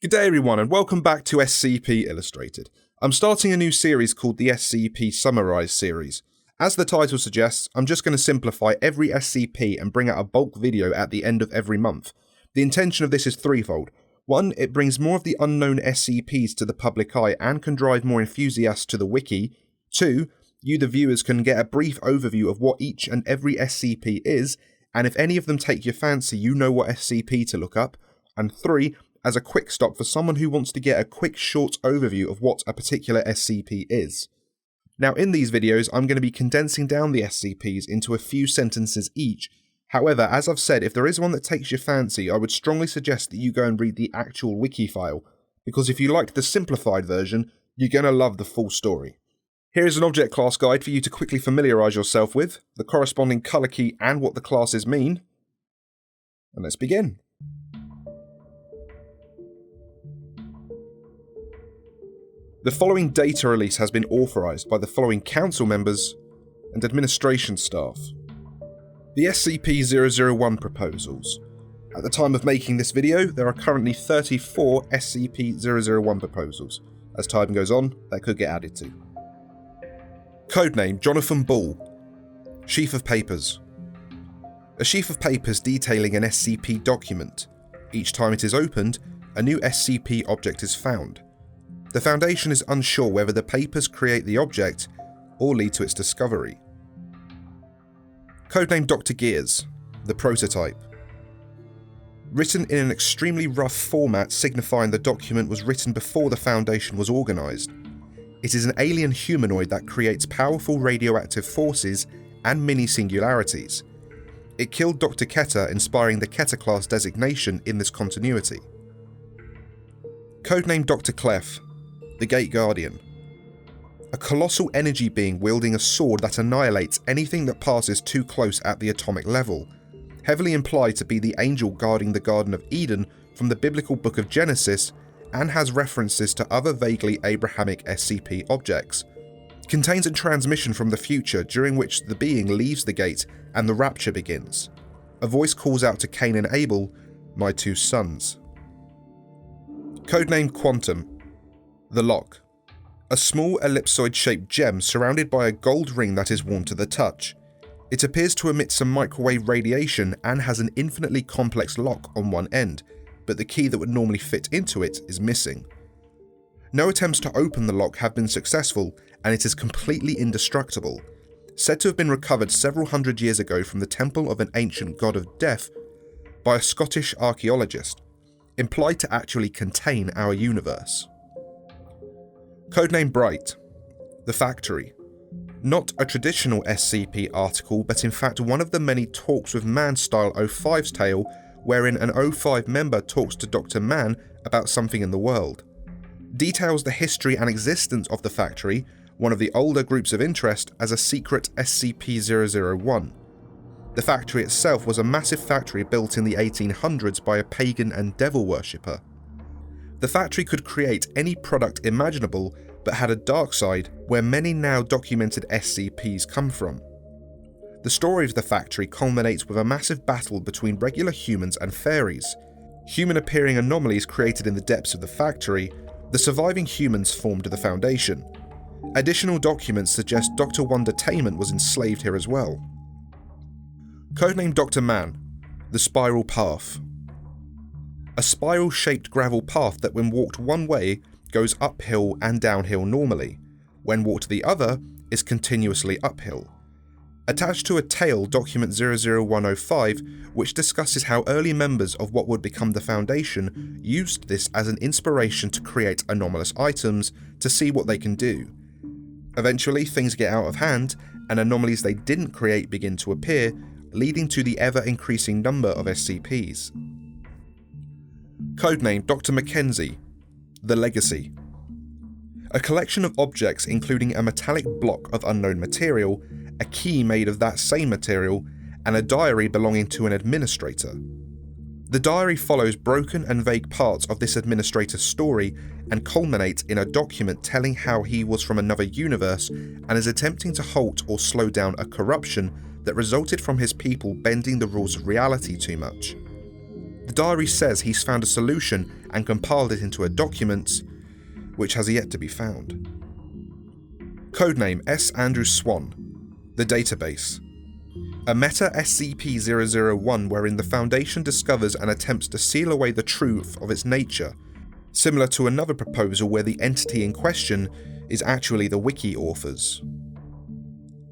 G'day everyone and welcome back to SCP Illustrated. I'm starting a new series called the SCP Summarized series. As the title suggests, I'm just going to simplify every SCP and bring out a bulk video at the end of every month. The intention of this is threefold. 1. It brings more of the unknown SCPs to the public eye and can drive more enthusiasts to the wiki. 2. You the viewers can get a brief overview of what each and every SCP is, and if any of them take your fancy you know what SCP to look up. And 3. As a quick stop for someone who wants to get a quick short overview of what a particular SCP is. Now in these videos I'm going to be condensing down the SCPs into a few sentences each. However, as I've said, if there is one that takes your fancy, I would strongly suggest that you go and read the actual wiki file, because if you liked the simplified version, you're going to love the full story. Here is an object class guide for you to quickly familiarise yourself with, the corresponding colour key and what the classes mean. And let's begin. The following data release has been authorised by the following council members and administration staff. The SCP-001 proposals. At the time of making this video, there are currently 34 SCP-001 proposals. As time goes on, that could get added to. Codename Jonathan Ball. Sheaf of papers. A sheaf of papers detailing an SCP document. Each time it is opened, a new SCP object is found. The Foundation is unsure whether the papers create the object or lead to its discovery. Codename Dr. Gears, the prototype. Written in an extremely rough format signifying the document was written before the Foundation was organised. It is an alien humanoid that creates powerful radioactive forces and mini-singularities. It killed Dr. Keter, inspiring the Keter class designation in this continuity. Codename Dr. CLEF, the Gate Guardian. A colossal energy being wielding a sword that annihilates anything that passes too close at the atomic level, heavily implied to be the angel guarding the Garden of Eden from the biblical book of Genesis, and has references to other vaguely Abrahamic SCP objects. Contains a transmission from the future during which the being leaves the gate and the rapture begins. A voice calls out to Cain and Abel, "My two sons." Codename Quantum, the Lock. A small ellipsoid-shaped gem surrounded by a gold ring that is warm to the touch. It appears to emit some microwave radiation and has an infinitely complex lock on one end, but the key that would normally fit into it is missing. No attempts to open the lock have been successful, and it is completely indestructible. Said to have been recovered several hundred years ago from the temple of an ancient god of death by a Scottish archaeologist, implied to actually contain our universe. Codename Bright, the Factory. Not a traditional SCP article, but in fact one of the many Talks with MANN style O5's tale, wherein an O5 member talks to Dr. MANN about something in the world. Details the history and existence of the Factory, one of the older groups of interest, as a secret SCP-001. The Factory itself was a massive factory built in the 1800s by a pagan and devil worshipper. The Factory could create any product imaginable, but had a dark side where many now documented SCPs come from. The story of the Factory culminates with a massive battle between regular humans and fairies. Human-appearing anomalies created in the depths of the Factory, the surviving humans formed the Foundation. Additional documents suggest Dr. Wondertainment was enslaved here as well. Codename Dr. MANN, the Spiral Path. A spiral-shaped gravel path that when walked one way goes uphill and downhill normally, when walked the other is continuously uphill. Attached to a tale, document 00105, which discusses how early members of what would become the Foundation used this as an inspiration to create anomalous items to see what they can do. Eventually things get out of hand and anomalies they didn't create begin to appear, leading to the ever-increasing number of SCPs. Codename Dr. MACKENZIE, the Legacy. A collection of objects including a metallic block of unknown material, a key made of that same material, and a diary belonging to an administrator. The diary follows broken and vague parts of this administrator's story and culminates in a document telling how he was from another universe and is attempting to halt or slow down a corruption that resulted from his people bending the rules of reality too much. The diary says he's found a solution and compiled it into a document, which has yet to be found. Codename S. Andrew Swan. The database. A meta SCP-001 wherein the Foundation discovers and attempts to seal away the truth of its nature, similar to another proposal where the entity in question is actually the wiki authors.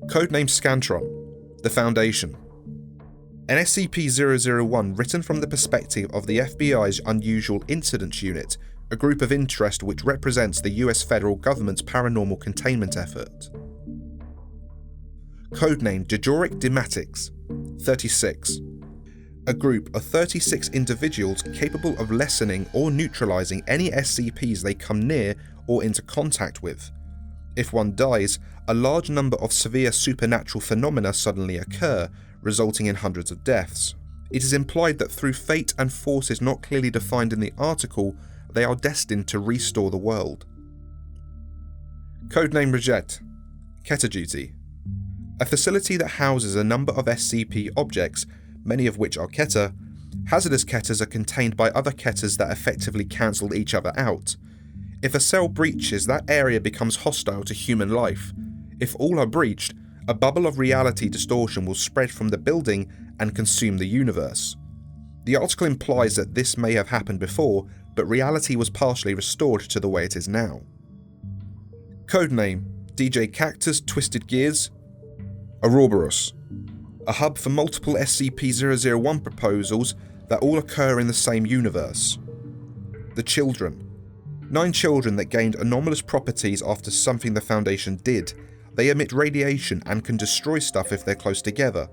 Codename SCANTRON. The Foundation. An SCP-001 written from the perspective of the FBI's Unusual Incidents Unit, a group of interest which represents the US federal government's paranormal containment effort. Codename Dejoric Dematics. 36. A group of 36 individuals capable of lessening or neutralizing any SCPs they come near or into contact with. If one dies, a large number of severe supernatural phenomena suddenly occur, resulting in hundreds of deaths. It is implied that through fate and forces not clearly defined in the article, they are destined to restore the world. Codename ROGET. Keter Duty. A facility that houses a number of SCP objects, many of which are Keter. Hazardous Keters are contained by other Keters that effectively cancel each other out. If a cell breaches, that area becomes hostile to human life. If all are breached, a bubble of reality distortion will spread from the building and consume the universe. The article implies that this may have happened before, but reality was partially restored to the way it is now. Codename DJKAKTUS TWISTEDGEARS. OUROBOROS. A hub for multiple SCP-001 proposals that all occur in the same universe. The Children. 9 children that gained anomalous properties after something the Foundation did. They emit radiation and can destroy stuff if they're close together.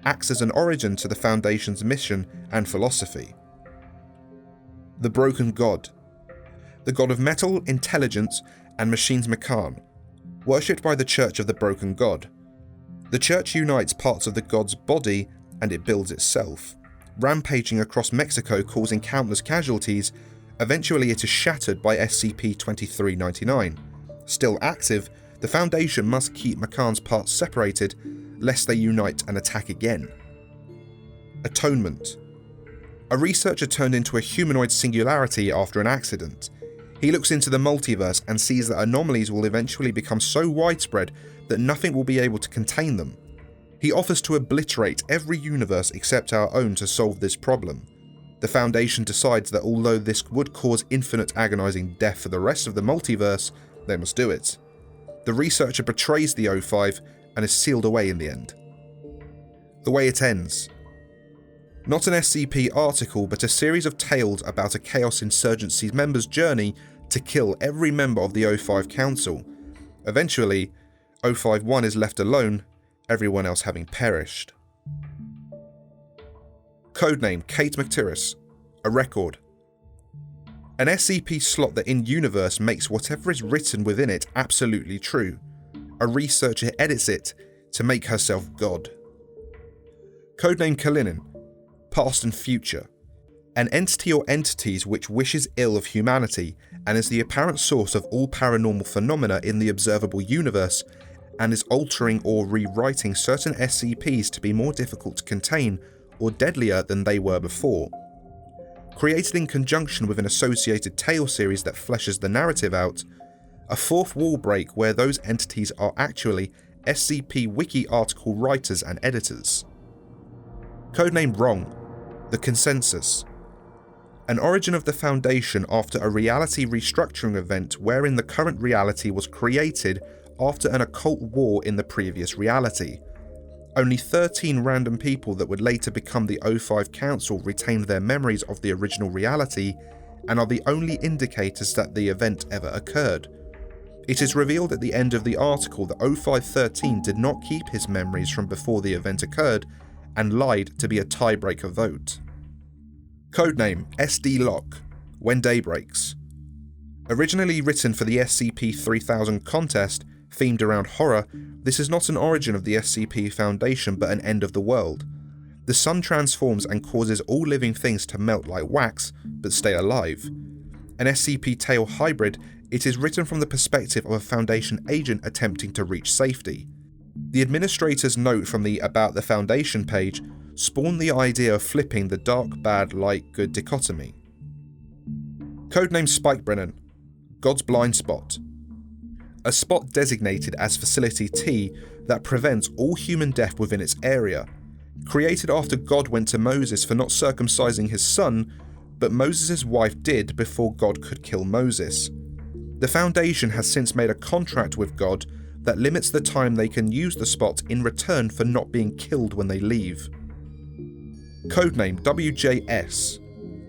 Acts as an origin to the Foundation's mission and philosophy. The Broken God. The god of metal, intelligence, and machines MACKENZIE, worshipped by the Church of the Broken God. The Church unites parts of the god's body and it builds itself. Rampaging across Mexico causing countless casualties, eventually it is shattered by SCP-2399. Still active, the Foundation must keep MACKENZIE's parts separated, lest they unite and attack again. Atonement. A researcher turned into a humanoid singularity after an accident. He looks into the multiverse and sees that anomalies will eventually become so widespread that nothing will be able to contain them. He offers to obliterate every universe except our own to solve this problem. The Foundation decides that although this would cause infinite agonizing death for the rest of the multiverse, they must do it. The researcher betrays the O5 and is sealed away in the end. The way it ends. Not an SCP article, but a series of tales about a Chaos Insurgency's member's journey to kill every member of the O5 Council. Eventually, O51 is left alone, everyone else having perished. Codename Kate McTirris. A record. An SCP slot that in-universe makes whatever is written within it absolutely true. A researcher edits it to make herself God. Codename KALININ. Past and future. An entity or entities which wishes ill of humanity and is the apparent source of all paranormal phenomena in the observable universe, and is altering or rewriting certain SCPs to be more difficult to contain or deadlier than they were before. Created in conjunction with an associated tale series that fleshes the narrative out, a fourth wall break where those entities are actually SCP Wiki article writers and editors. Codename Wrong. The Consensus. An origin of the Foundation after a reality restructuring event wherein the current reality was created after an occult war in the previous reality. Only 13 random people that would later become the O5 Council retained their memories of the original reality and are the only indicators that the event ever occurred. It is revealed at the end of the article that O513 did not keep his memories from before the event occurred and lied to be a tiebreaker vote. Codename SD Lock. When Day Breaks. Originally written for the SCP-3000 contest, themed around horror, this is not an origin of the SCP Foundation but an end of the world. The sun transforms and causes all living things to melt like wax, but stay alive. An SCP tale hybrid, it is written from the perspective of a Foundation agent attempting to reach safety. The administrator's note from the About the Foundation page spawned the idea of flipping the dark, bad, light, good dichotomy. Codename SPIKEBRENNAN, God's Blind Spot. A spot designated as Facility T that prevents all human death within its area. Created after God went to Moses for not circumcising his son, but Moses' wife did before God could kill Moses. The Foundation has since made a contract with God that limits the time they can use the spot in return for not being killed when they leave. Codename WJS,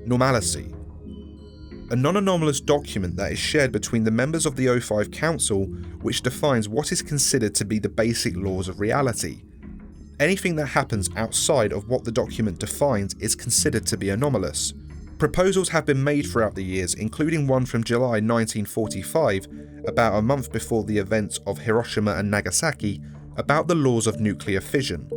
Normalcy. A non-anomalous document that is shared between the members of the O5 Council which defines what is considered to be the basic laws of reality. Anything that happens outside of what the document defines is considered to be anomalous. Proposals have been made throughout the years, including one from July 1945, about a month before the events of Hiroshima and Nagasaki, about the laws of nuclear fission.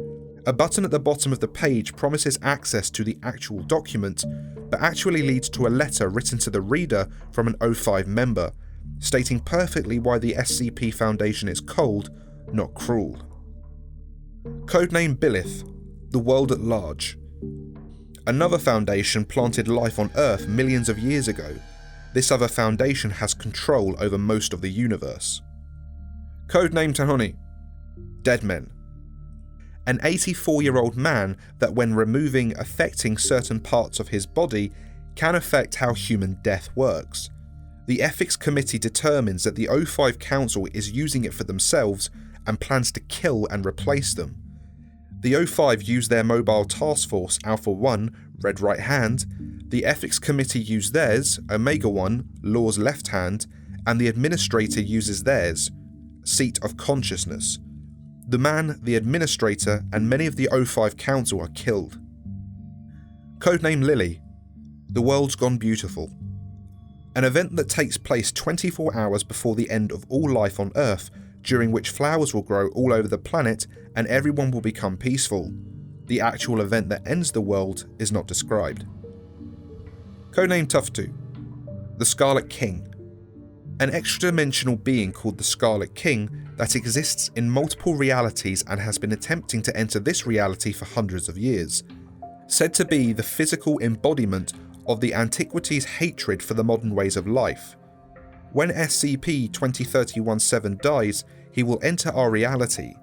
A button at the bottom of the page promises access to the actual document, but actually leads to a letter written to the reader from an O5 member, stating perfectly why the SCP Foundation is cold, not cruel. Codename Billith, the World at Large. Another Foundation planted life on Earth millions of years ago. This other Foundation has control over most of the universe. Codename TAMHONY, Dead Men. An 84-year-old man that when affecting certain parts of his body can affect how human death works. The Ethics Committee determines that the O5 Council is using it for themselves and plans to kill and replace them. The O5 use their mobile task force Alpha 1, Red Right Hand, the Ethics Committee use theirs, Omega 1, Law's Left Hand, and the Administrator uses theirs, Seat of Consciousness. The man, the Administrator, and many of the O5 Council are killed. Codename Lily, The World's Gone Beautiful. An event that takes place 24 hours before the end of all life on Earth, during which flowers will grow all over the planet and everyone will become peaceful. The actual event that ends the world is not described. Codename Tuftu, The Scarlet King. An extra-dimensional being called the Scarlet King that exists in multiple realities and has been attempting to enter this reality for hundreds of years. Said to be the physical embodiment of the Antiquity's hatred for the modern ways of life. When SCP-2031-7 dies, he will enter our reality.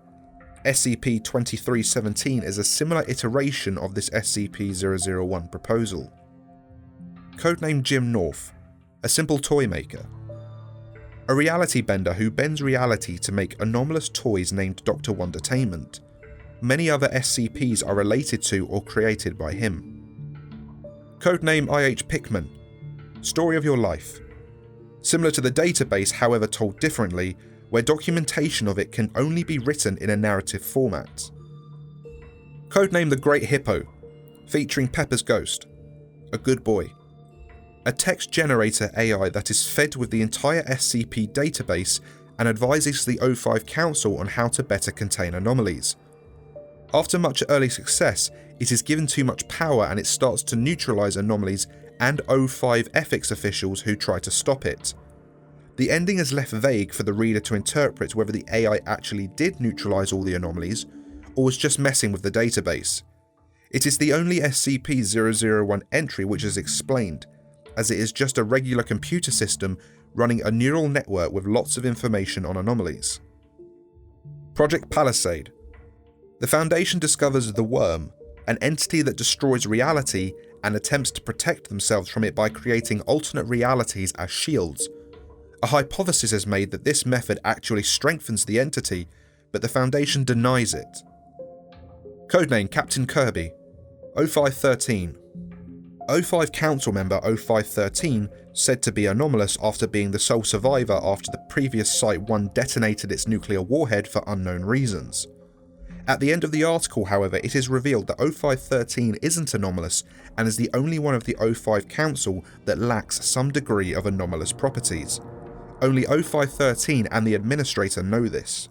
SCP-2317 is a similar iteration of this SCP-001 proposal. Codename Jim North, a simple toy maker. A reality bender who bends reality to make anomalous toys named Dr. Wondertainment. Many other SCPs are related to or created by him. Codename IH PICKMAN, Story of Your Life. Similar to the database, however told differently, where documentation of it can only be written in a narrative format. Codename The Great Hippo, featuring Pepper's Ghost, a good boy. A text generator AI that is fed with the entire SCP database and advises the O5 Council on how to better contain anomalies. After much early success, it is given too much power and it starts to neutralize anomalies and O5 ethics officials who try to stop it. The ending is left vague for the reader to interpret whether the AI actually did neutralize all the anomalies or was just messing with the database. It is the only SCP-001 entry which is explained, as it is just a regular computer system running a neural network with lots of information on anomalies. Project Palisade. The Foundation discovers the Worm, an entity that destroys reality and attempts to protect themselves from it by creating alternate realities as shields. A hypothesis is made that this method actually strengthens the entity, but the Foundation denies it. Codename Captain Kirby, O513. O5 Council member O513 said to be anomalous after being the sole survivor after the previous Site-1 detonated its nuclear warhead for unknown reasons. At the end of the article, however, it is revealed that O513 isn't anomalous and is the only one of the O5 Council that lacks some degree of anomalous properties. Only O513 and the Administrator know this.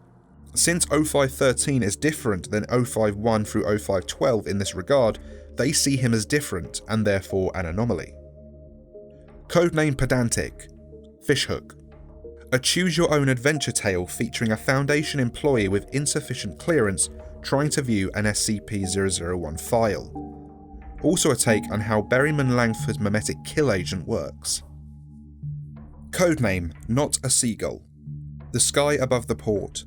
Since O513 is different than O51 through O512 in this regard, they see him as different and therefore an anomaly. Codename Pedantique, Fishhook. A choose-your-own-adventure tale featuring a Foundation employee with insufficient clearance trying to view an SCP-001 file. Also a take on how Berryman Langford's memetic kill agent works. Codename Not a Seagull. The Sky Above the Port.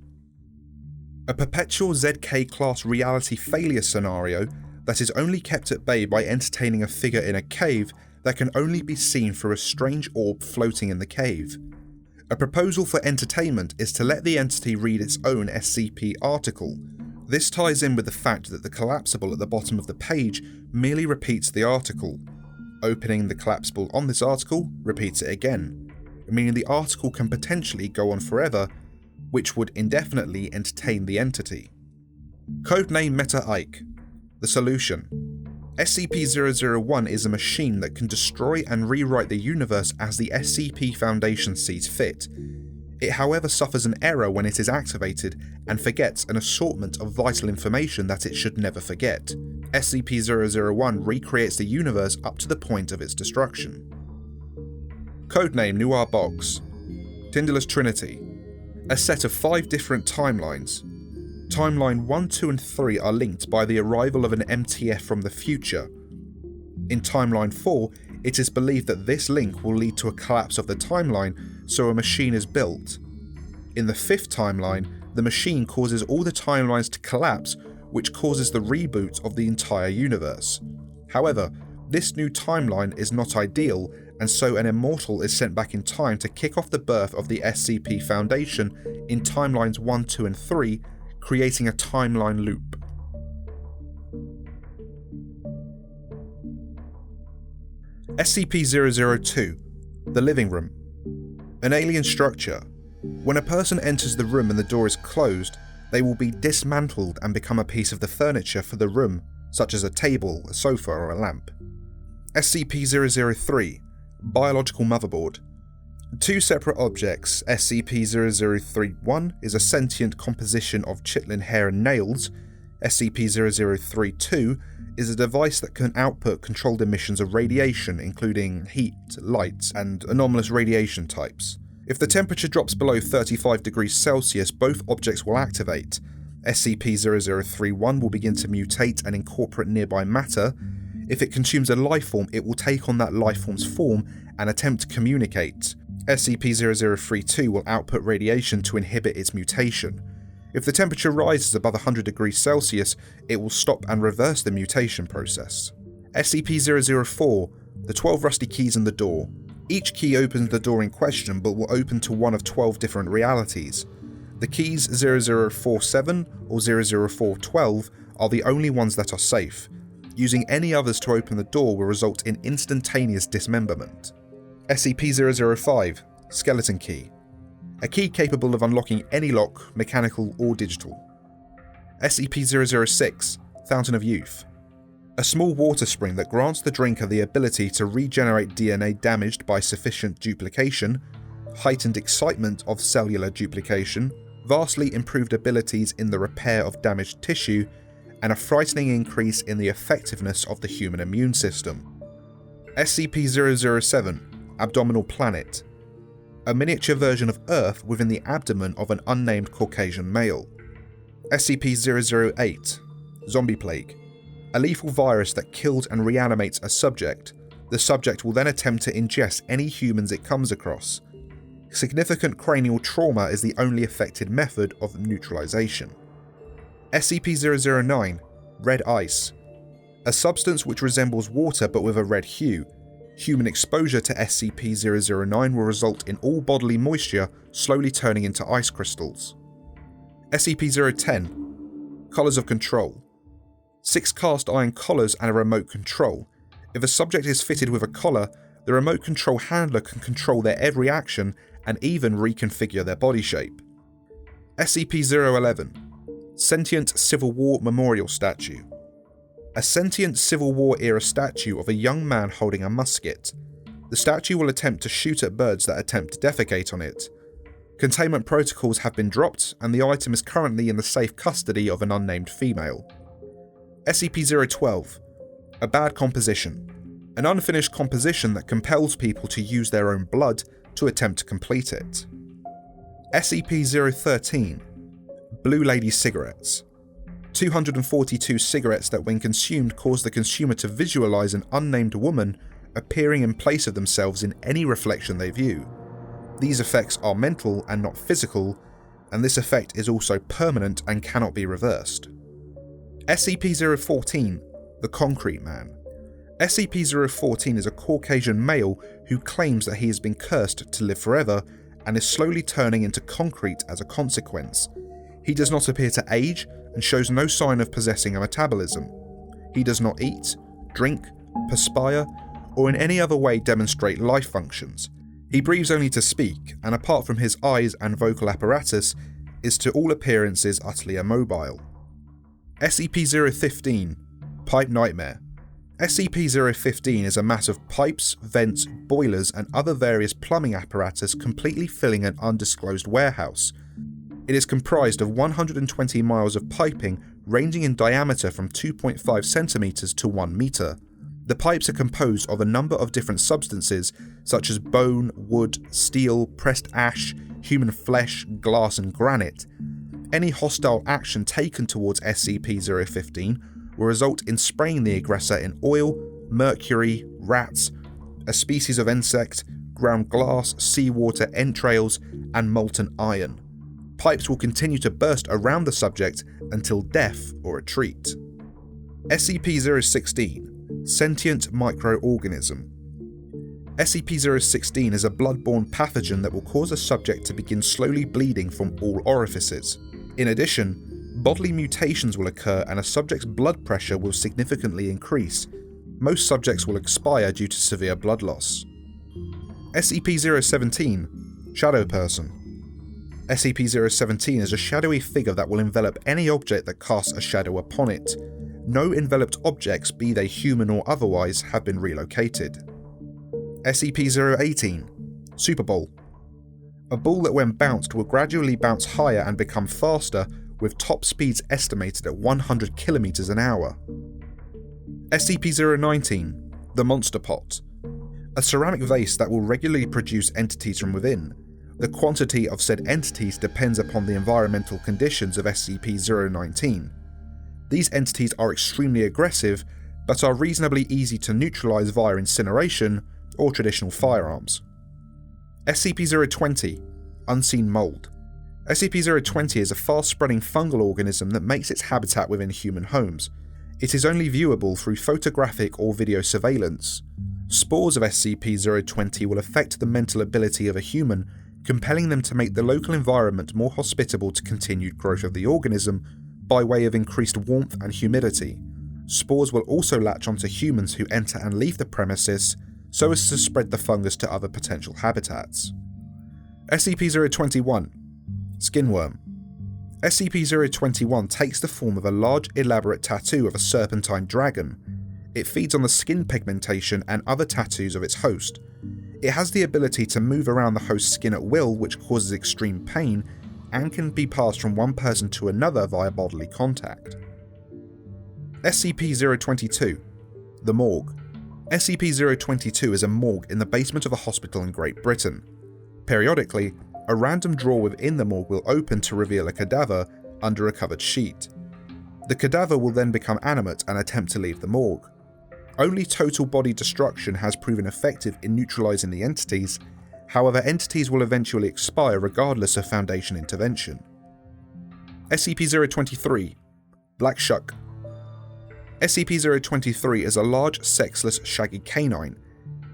A perpetual ZK class reality failure scenario that is only kept at bay by entertaining a figure in a cave that can only be seen through a strange orb floating in the cave. A proposal for entertainment is to let the entity read its own SCP article. This ties in with the fact that the collapsible at the bottom of the page merely repeats the article. Opening the collapsible on this article repeats it again, meaning the article can potentially go on forever, which would indefinitely entertain the entity. Codename Meta Ike. The solution. SCP-001 is a machine that can destroy and rewrite the universe as the SCP Foundation sees fit. It however suffers an error when it is activated and forgets an assortment of vital information that it should never forget. SCP-001 recreates the universe up to the point of its destruction. Codename Noir Box. TINDALOS Trinity. A set of 5 different timelines. Timeline 1, 2 and 3 are linked by the arrival of an MTF from the future. In Timeline 4, it is believed that this link will lead to a collapse of the timeline, so a machine is built. In the 5th timeline, the machine causes all the timelines to collapse, which causes the reboot of the entire universe. However, this new timeline is not ideal, and so an immortal is sent back in time to kick off the birth of the SCP Foundation in Timelines 1, 2 and 3, creating a timeline loop. SCP-002. The Living Room. An alien structure. When a person enters the room and the door is closed, they will be dismantled and become a piece of the furniture for the room, such as a table, a sofa or a lamp. SCP-003. Biological Motherboard. 2 separate objects. SCP-003-1 is a sentient composition of chitlin hair and nails. SCP-003-2 is a device that can output controlled emissions of radiation, including heat, light, and anomalous radiation types. If the temperature drops below 35 degrees Celsius, both objects will activate. SCP-003-1 will begin to mutate and incorporate nearby matter. If it consumes a lifeform, it will take on that lifeform's form and attempt to communicate. SCP-003-2 will output radiation to inhibit its mutation. If the temperature rises above 100 degrees Celsius, it will stop and reverse the mutation process. SCP-004. The 12 rusty keys in the door. Each key opens the door in question, but will open to one of 12 different realities. The keys 0047 or 00412 are the only ones that are safe. Using any others to open the door will result in instantaneous dismemberment. SCP-005. Skeleton Key. A key capable of unlocking any lock, mechanical or digital. SCP-006. Fountain of Youth. A small water spring that grants the drinker the ability to regenerate DNA damaged by sufficient duplication, heightened excitement of cellular duplication, vastly improved abilities in the repair of damaged tissue, and a frightening increase in the effectiveness of the human immune system. SCP-007. Abdominal Planet. A miniature version of Earth within the abdomen of an unnamed Caucasian male. SCP-008. Zombie Plague. A lethal virus that kills and reanimates a subject. The subject will then attempt to ingest any humans it comes across. Significant cranial trauma is the only effective method of neutralization. SCP-009. Red Ice. A substance which resembles water but with a red hue. Human exposure to SCP-009 will result in all bodily moisture slowly turning into ice crystals. SCP-010. Collars of Control. 6 cast iron collars and a remote control. If a subject is fitted with a collar, the remote control handler can control their every action and even reconfigure their body shape. SCP-011. Sentient Civil War Memorial Statue. A sentient Civil War era statue of a young man holding a musket. The statue will attempt to shoot at birds that attempt to defecate on it. Containment protocols have been dropped, and the item is currently in the safe custody of an unnamed female. SCP-012. A Bad Composition. An unfinished composition that compels people to use their own blood to attempt to complete it. SCP-013. Blue Lady Cigarettes. 242 cigarettes that when consumed cause the consumer to visualize an unnamed woman appearing in place of themselves in any reflection they view. These effects are mental and not physical, and this effect is also permanent and cannot be reversed. SCP-014, the Concrete Man. SCP-014 is a Caucasian male who claims that he has been cursed to live forever and is slowly turning into concrete as a consequence. He does not appear to age and shows no sign of possessing a metabolism. He does not eat, drink, perspire, or in any other way demonstrate life functions. He breathes only to speak, and apart from his eyes and vocal apparatus, is to all appearances utterly immobile. SCP-015, Pipe Nightmare. SCP-015 is a mass of pipes, vents, boilers, and other various plumbing apparatus completely filling an undisclosed warehouse. It is comprised of 120 miles of piping ranging in diameter from 2.5 centimeters to 1 meter. The pipes are composed of a number of different substances such as bone, wood, steel, pressed ash, human flesh, glass, and granite. Any hostile action taken towards SCP-015 will result in spraying the aggressor in oil, mercury, rats, a species of insect, ground glass, seawater, entrails, and molten iron. Pipes will continue to burst around the subject until death or retreat. SCP-016, Sentient Microorganism. SCP-016 is a blood-borne pathogen that will cause a subject to begin slowly bleeding from all orifices. In addition, bodily mutations will occur and a subject's blood pressure will significantly increase. Most subjects will expire due to severe blood loss. SCP-017, Shadow Person. SCP-017 is a shadowy figure that will envelop any object that casts a shadow upon it. No enveloped objects, be they human or otherwise, have been relocated. SCP-018, Super Ball. A ball that when bounced will gradually bounce higher and become faster, with top speeds estimated at 100 km an hour. SCP-019, the Monster Pot. A ceramic vase that will regularly produce entities from within. The quantity of said entities depends upon the environmental conditions of SCP-019. These entities are extremely aggressive, but are reasonably easy to neutralize via incineration or traditional firearms. SCP-020, Unseen Mold. SCP-020 is a fast-spreading fungal organism that makes its habitat within human homes. It is only viewable through photographic or video surveillance. Spores of SCP-020 will affect the mental ability of a human, compelling them to make the local environment more hospitable to continued growth of the organism by way of increased warmth and humidity. Spores will also latch onto humans who enter and leave the premises, so as to spread the fungus to other potential habitats. SCP-021, Skinworm. SCP-021 takes the form of a large, elaborate tattoo of a serpentine dragon. It feeds on the skin pigmentation and other tattoos of its host. It has the ability to move around the host's skin at will, which causes extreme pain, and can be passed from one person to another via bodily contact. SCP-022, the Morgue. SCP-022 is a morgue in the basement of a hospital in Great Britain. Periodically, a random drawer within the morgue will open to reveal a cadaver under a covered sheet. The cadaver will then become animate and attempt to leave the morgue. Only total body destruction has proven effective in neutralizing the entities, however entities will eventually expire regardless of Foundation intervention. SCP-023, Black Shuck. SCP-023 is a large, sexless, shaggy canine.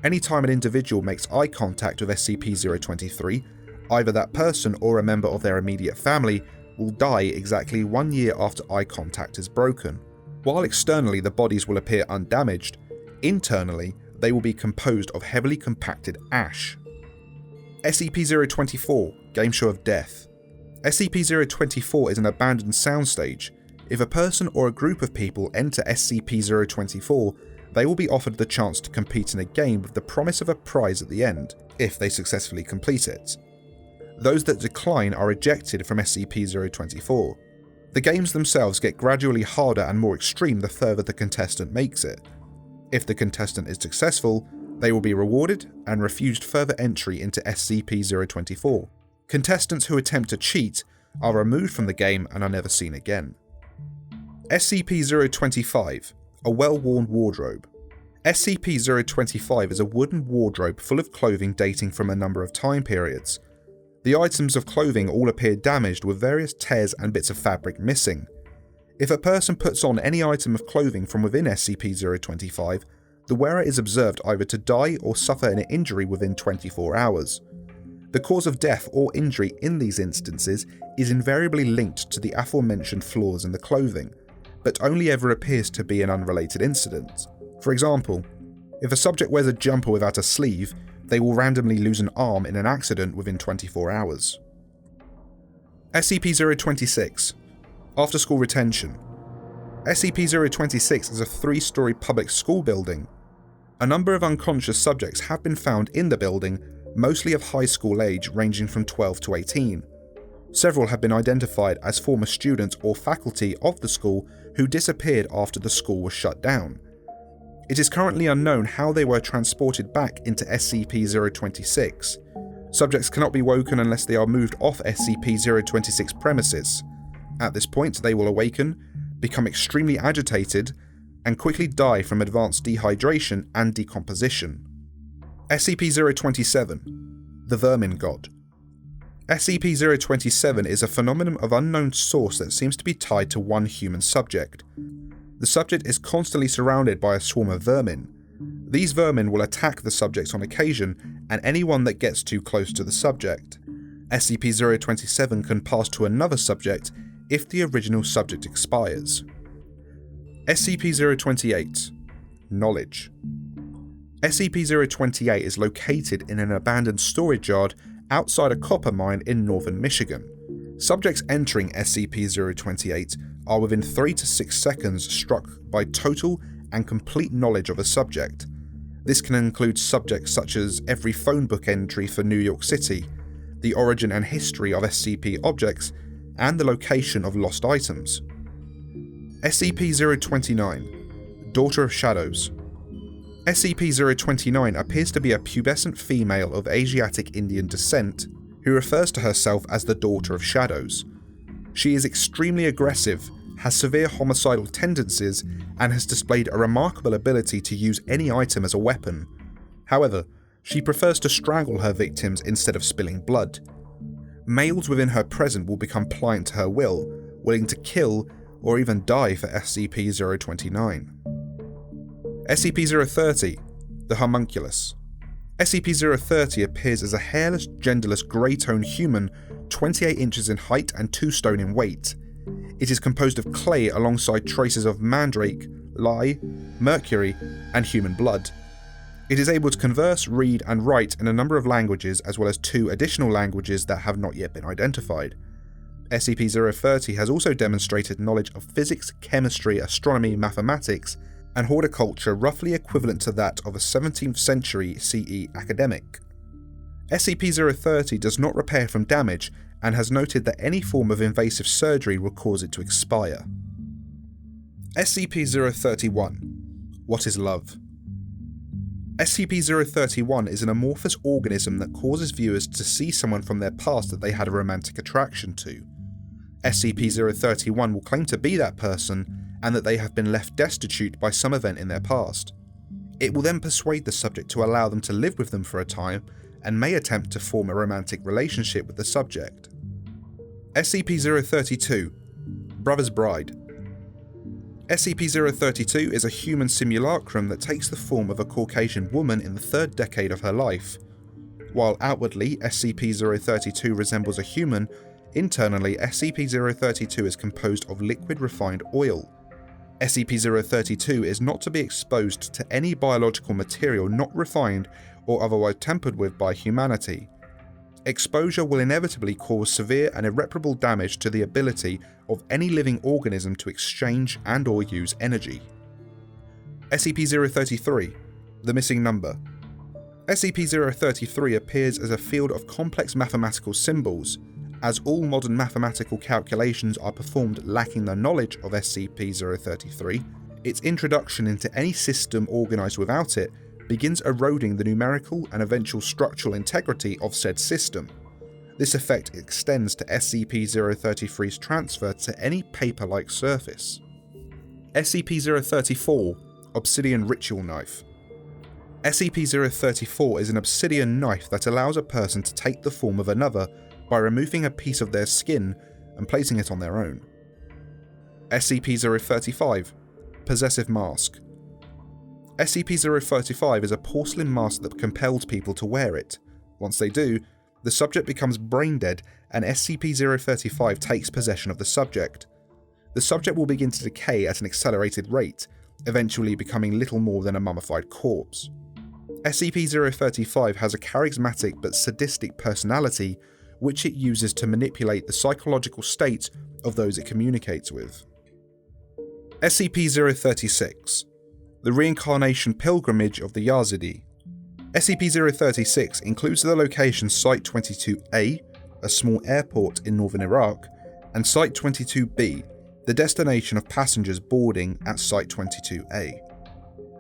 Anytime an individual makes eye contact with SCP-023, either that person or a member of their immediate family will die exactly 1 year after eye contact is broken. While externally the bodies will appear undamaged, internally they will be composed of heavily compacted ash. SCP-024, Game Show of Death. SCP-024 is an abandoned soundstage. If a person or a group of people enter SCP-024, they will be offered the chance to compete in a game with the promise of a prize at the end, if they successfully complete it. Those that decline are ejected from SCP-024. The games themselves get gradually harder and more extreme the further the contestant makes it. If the contestant is successful, they will be rewarded and refused further entry into SCP-024. Contestants who attempt to cheat are removed from the game and are never seen again. SCP-025, a well-worn wardrobe. SCP-025 is a wooden wardrobe full of clothing dating from a number of time periods. The items of clothing all appear damaged with various tears and bits of fabric missing. If a person puts on any item of clothing from within SCP-025, the wearer is observed either to die or suffer an injury within 24 hours. The cause of death or injury in these instances is invariably linked to the aforementioned flaws in the clothing, but only ever appears to be an unrelated incident. For example, if a subject wears a jumper without a sleeve, they will randomly lose an arm in an accident within 24 hours. SCP-026 After School Retention. SCP-026 is a 3-story public school building. A number of unconscious subjects have been found in the building, mostly of high school age ranging from 12 to 18. Several have been identified as former students or faculty of the school who disappeared after the school was shut down. It is currently unknown how they were transported back into SCP-026. Subjects cannot be woken unless they are moved off SCP-026 premises. At this point, they will awaken, become extremely agitated, and quickly die from advanced dehydration and decomposition. SCP-027 The Vermin God. SCP-027 is a phenomenon of unknown source that seems to be tied to one human subject. The subject is constantly surrounded by a swarm of vermin. These vermin will attack the subject on occasion and anyone that gets too close to the subject. SCP-027 can pass to another subject if the original subject expires. SCP-028 Knowledge. SCP-028 is located in an abandoned storage yard outside a copper mine in northern Michigan. Subjects entering SCP-028 are within 3 to 6 seconds struck by total and complete knowledge of a subject. This can include subjects such as every phone book entry for New York City, the origin and history of SCP objects, and the location of lost items. SCP-029 Daughter of Shadows. SCP-029 appears to be a pubescent female of Asiatic Indian descent who refers to herself as the Daughter of Shadows. She is extremely aggressive, has severe homicidal tendencies, and has displayed a remarkable ability to use any item as a weapon. However, she prefers to strangle her victims instead of spilling blood. Males within her presence will become pliant to her will, willing to kill or even die for SCP-029. SCP-030 The Homunculus. SCP-030 appears as a hairless, genderless grey-tone human 28 inches in height and 2 stone in weight. It is composed of clay alongside traces of mandrake, lye, mercury, and human blood. It is able to converse, read, and write in a number of languages as well as 2 additional languages that have not yet been identified. SCP-030 has also demonstrated knowledge of physics, chemistry, astronomy, mathematics, and horticulture roughly equivalent to that of a 17th century CE academic. SCP-030 does not repair from damage and has noted that any form of invasive surgery will cause it to expire. SCP-031 What is Love? SCP-031 is an amorphous organism that causes viewers to see someone from their past that they had a romantic attraction to. SCP-031 will claim to be that person and that they have been left destitute by some event in their past. It will then persuade the subject to allow them to live with them for a time and may attempt to form a romantic relationship with the subject. SCP-032 Brother's Bride. SCP-032 is a human simulacrum that takes the form of a Caucasian woman in the 3rd decade of her life. While outwardly SCP-032 resembles a human, internally SCP-032 is composed of liquid refined oil. SCP-032 is not to be exposed to any biological material not refined or otherwise tampered with by humanity. Exposure will inevitably cause severe and irreparable damage to the ability of any living organism to exchange and/or use energy. SCP-033 The Missing Number. SCP-033 appears as a field of complex mathematical symbols. As all modern mathematical calculations are performed lacking the knowledge of SCP-033, its introduction into any system organised without it begins eroding the numerical and eventual structural integrity of said system. This effect extends to SCP-033's transfer to any paper-like surface. SCP-034 Obsidian Ritual Knife. SCP-034 is an obsidian knife that allows a person to take the form of another by removing a piece of their skin and placing it on their own. SCP-035 Possessive Mask. SCP-035 is a porcelain mask that compels people to wear it. Once they do, the subject becomes brain dead and SCP-035 takes possession of the subject. The subject will begin to decay at an accelerated rate, eventually becoming little more than a mummified corpse. SCP-035 has a charismatic but sadistic personality, which it uses to manipulate the psychological state of those it communicates with. SCP-036 The Reincarnation Pilgrimage of the Yazidi. SCP-036 includes the location Site-22A, a small airport in northern Iraq, and Site-22B, the destination of passengers boarding at Site-22A.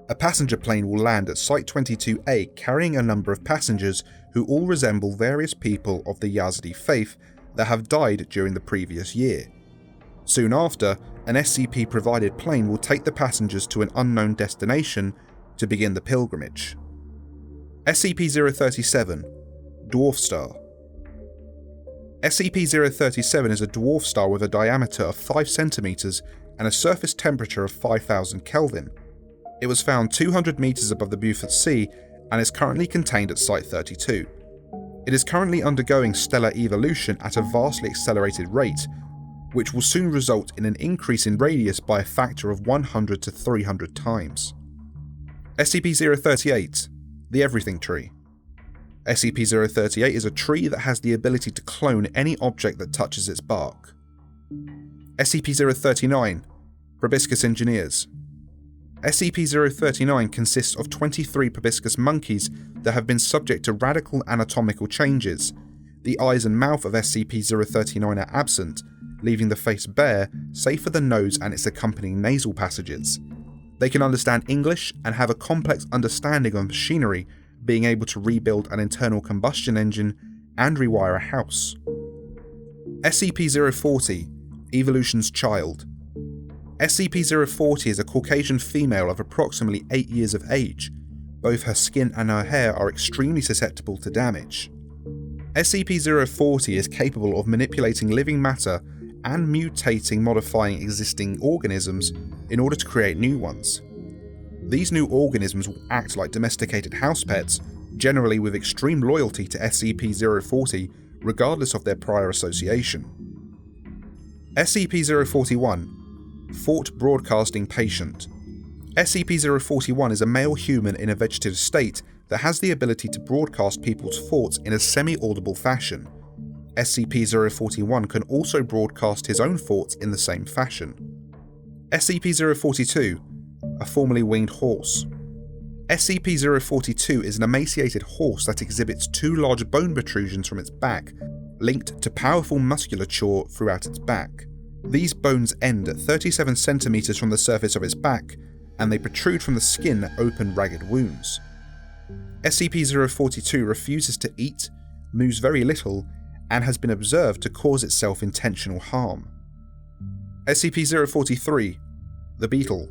A passenger plane will land at Site-22A carrying a number of passengers who all resemble various people of the Yazidi faith that have died during the previous year. Soon after, an SCP-provided plane will take the passengers to an unknown destination to begin the pilgrimage. SCP-037 Dwarf Star. SCP-037 is a dwarf star with a diameter of 5 cm and a surface temperature of 5000 Kelvin. It was found 200 meters above the Beaufort Sea and is currently contained at Site-32. It is currently undergoing stellar evolution at a vastly accelerated rate, which will soon result in an increase in radius by a factor of 100 to 300 times. SCP-038 The Everything Tree. SCP-038 is a tree that has the ability to clone any object that touches its bark. SCP-039 Proboscis Engineers. SCP-039 consists of 23 proboscis monkeys that have been subject to radical anatomical changes. The eyes and mouth of SCP-039 are absent, leaving the face bare save for the nose and its accompanying nasal passages. They can understand English and have a complex understanding of machinery, being able to rebuild an internal combustion engine and rewire a house. SCP-040 Evolution's Child. SCP-040 is a Caucasian female of approximately 8 years of age. Both her skin and her hair are extremely susceptible to damage. SCP-040 is capable of manipulating living matter and mutating modifying existing organisms in order to create new ones. These new organisms will act like domesticated house pets, generally with extreme loyalty to SCP-040 regardless of their prior association. SCP-041 Thought Broadcasting Patient. SCP-041 is a male human in a vegetative state that has the ability to broadcast people's thoughts in a semi-audible fashion. SCP-041 can also broadcast his own thoughts in the same fashion. SCP-042 A Formerly Winged Horse. SCP-042 is an emaciated horse that exhibits 2 large bone protrusions from its back, linked to powerful musculature throughout its back. These bones end at 37 cm from the surface of its back, and they protrude from the skin that open ragged wounds. SCP-042 refuses to eat, moves very little, and has been observed to cause itself intentional harm. SCP-043 The Beetle.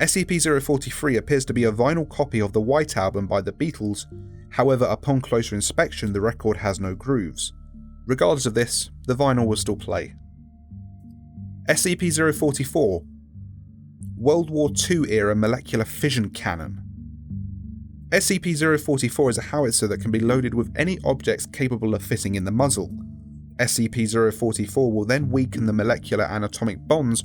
SCP-043 appears to be a vinyl copy of the White Album by the Beatles, however upon closer inspection the record has no grooves. Regardless of this, the vinyl will still play. SCP-044 World War II era molecular fission cannon. SCP-044 is a howitzer that can be loaded with any objects capable of fitting in the muzzle. SCP-044 will then weaken the molecular and atomic bonds,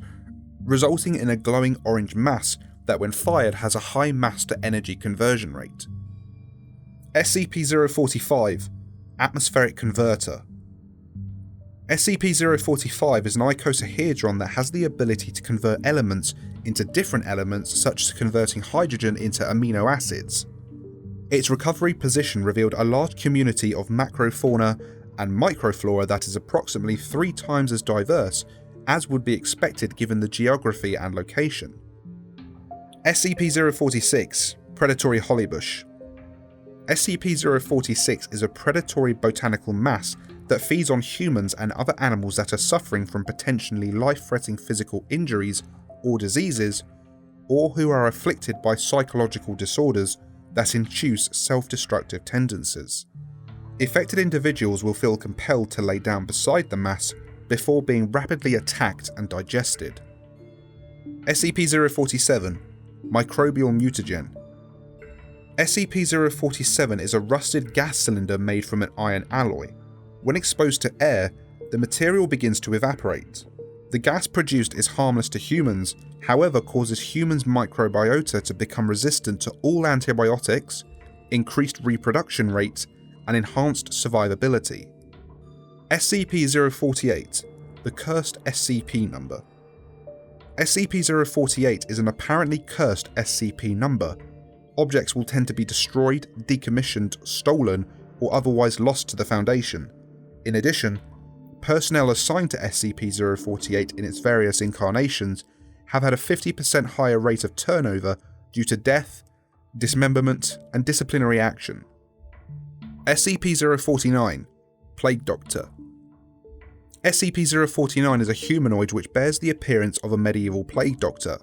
resulting in a glowing orange mass that when fired has a high mass to energy conversion rate. SCP-045 Atmospheric Converter. SCP-045 is an icosahedron that has the ability to convert elements into different elements, such as converting hydrogen into amino acids. Its recovery position revealed a large community of macrofauna and microflora that is approximately 3 times as diverse as would be expected given the geography and location. SCP-046 Predatory Hollybush. SCP-046 is a predatory botanical mass that feeds on humans and other animals that are suffering from potentially life-threatening physical injuries or diseases, or who are afflicted by psychological disorders that induce self-destructive tendencies. Affected individuals will feel compelled to lay down beside the mass before being rapidly attacked and digested. SCP-047 Microbial Mutagen. SCP-047 is a rusted gas cylinder made from an iron alloy. When exposed to air, the material begins to evaporate. The gas produced is harmless to humans, however causes humans' microbiota to become resistant to all antibiotics, increased reproduction rate, and enhanced survivability. SCP-048, the cursed SCP number. SCP-048 is an apparently cursed SCP number. Objects will tend to be destroyed, decommissioned, stolen, or otherwise lost to the Foundation. In addition, personnel assigned to SCP-048 in its various incarnations have had a 50% higher rate of turnover due to death, dismemberment, and disciplinary action. SCP-049 Plague Doctor. SCP-049 is a humanoid which bears the appearance of a medieval plague doctor.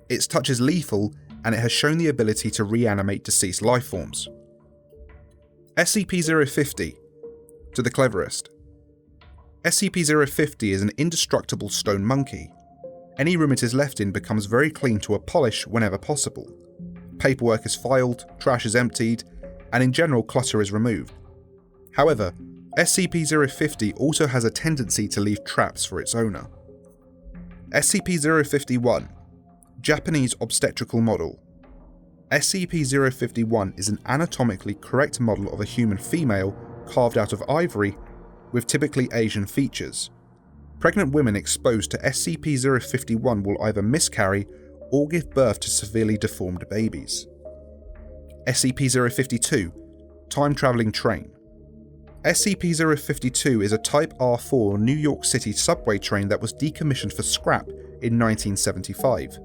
Its touch is lethal, and it has shown the ability to reanimate deceased lifeforms. SCP-050 To the Cleverest. SCP-050 is an indestructible stone monkey. Any room it is left in becomes very clean to a polish whenever possible. Paperwork is filed, trash is emptied, and in general clutter is removed. However, SCP-050 also has a tendency to leave traps for its owner. SCP-051 Japanese Obstetrical Model. SCP-051 is an anatomically correct model of a human female carved out of ivory with typically Asian features. Pregnant women exposed to SCP-051 will either miscarry or give birth to severely deformed babies. SCP-052 Time-Traveling Train. SCP-052 is a Type R4 New York City subway train that was decommissioned for scrap in 1975.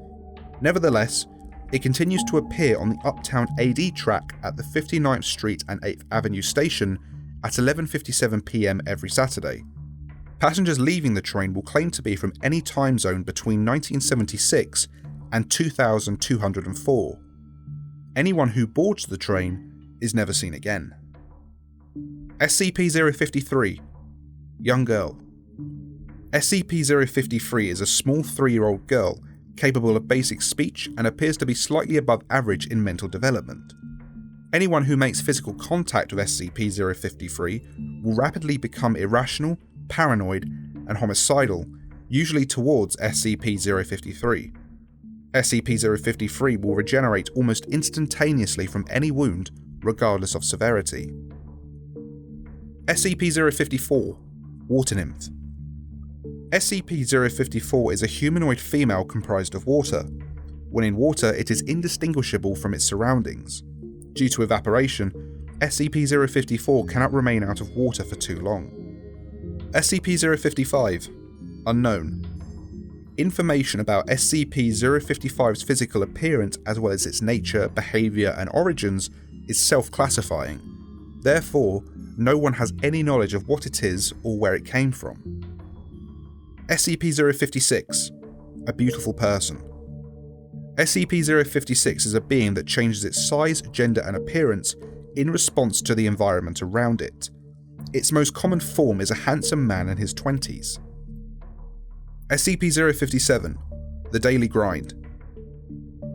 Nevertheless, it continues to appear on the Uptown AD track at the 59th Street and 8th Avenue station at 11:57 p.m. every Saturday. Passengers leaving the train will claim to be from any time zone between 1976 and 2204. Anyone who boards the train is never seen again. SCP-053 Young Girl. SCP-053 is a small 3-year-old girl capable of basic speech and appears to be slightly above average in mental development. Anyone who makes physical contact with SCP-053 will rapidly become irrational, paranoid, and homicidal, usually towards SCP-053. SCP-053 will regenerate almost instantaneously from any wound, regardless of severity. SCP-054 Water Nymph. SCP-054 is a humanoid female comprised of water. When in water, it is indistinguishable from its surroundings. Due to evaporation, SCP-054 cannot remain out of water for too long. SCP-055 Unknown. Information about SCP-055's physical appearance as well as its nature, behaviour and origins is self-classifying. Therefore, no one has any knowledge of what it is or where it came from. SCP-056 A Beautiful Person. SCP-056 is a being that changes its size, gender and appearance in response to the environment around it. Its most common form is a handsome man in his 20s. SCP-057 The Daily Grind.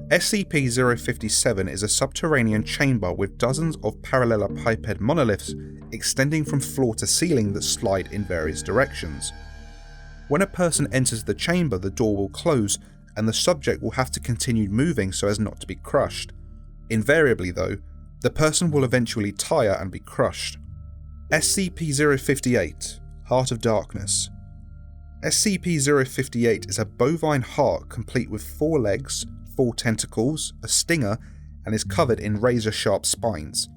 SCP-057 is a subterranean chamber with dozens of parallelepiped monoliths extending from floor to ceiling that slide in various directions. When a person enters the chamber, the door will close and the subject will have to continue moving so as not to be crushed. Invariably though, the person will eventually tire and be crushed. SCP-058 Heart of Darkness. SCP-058 is a bovine heart complete with 4 legs, 4 tentacles, a stinger, and is covered in razor-sharp spines.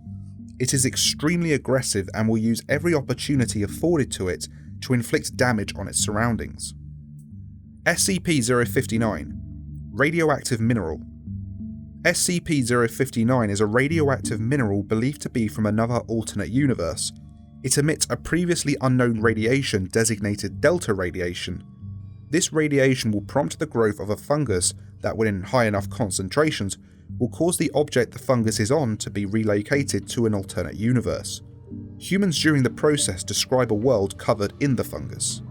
It is extremely aggressive and will use every opportunity afforded to it to inflict damage on its surroundings. SCP-059 Radioactive Mineral. SCP-059 is a radioactive mineral believed to be from another alternate universe. It emits a previously unknown radiation designated delta radiation. This radiation will prompt the growth of a fungus that, when in high enough concentrations, will cause the object the fungus is on to be relocated to an alternate universe. Humans during the process describe a world covered in the fungus.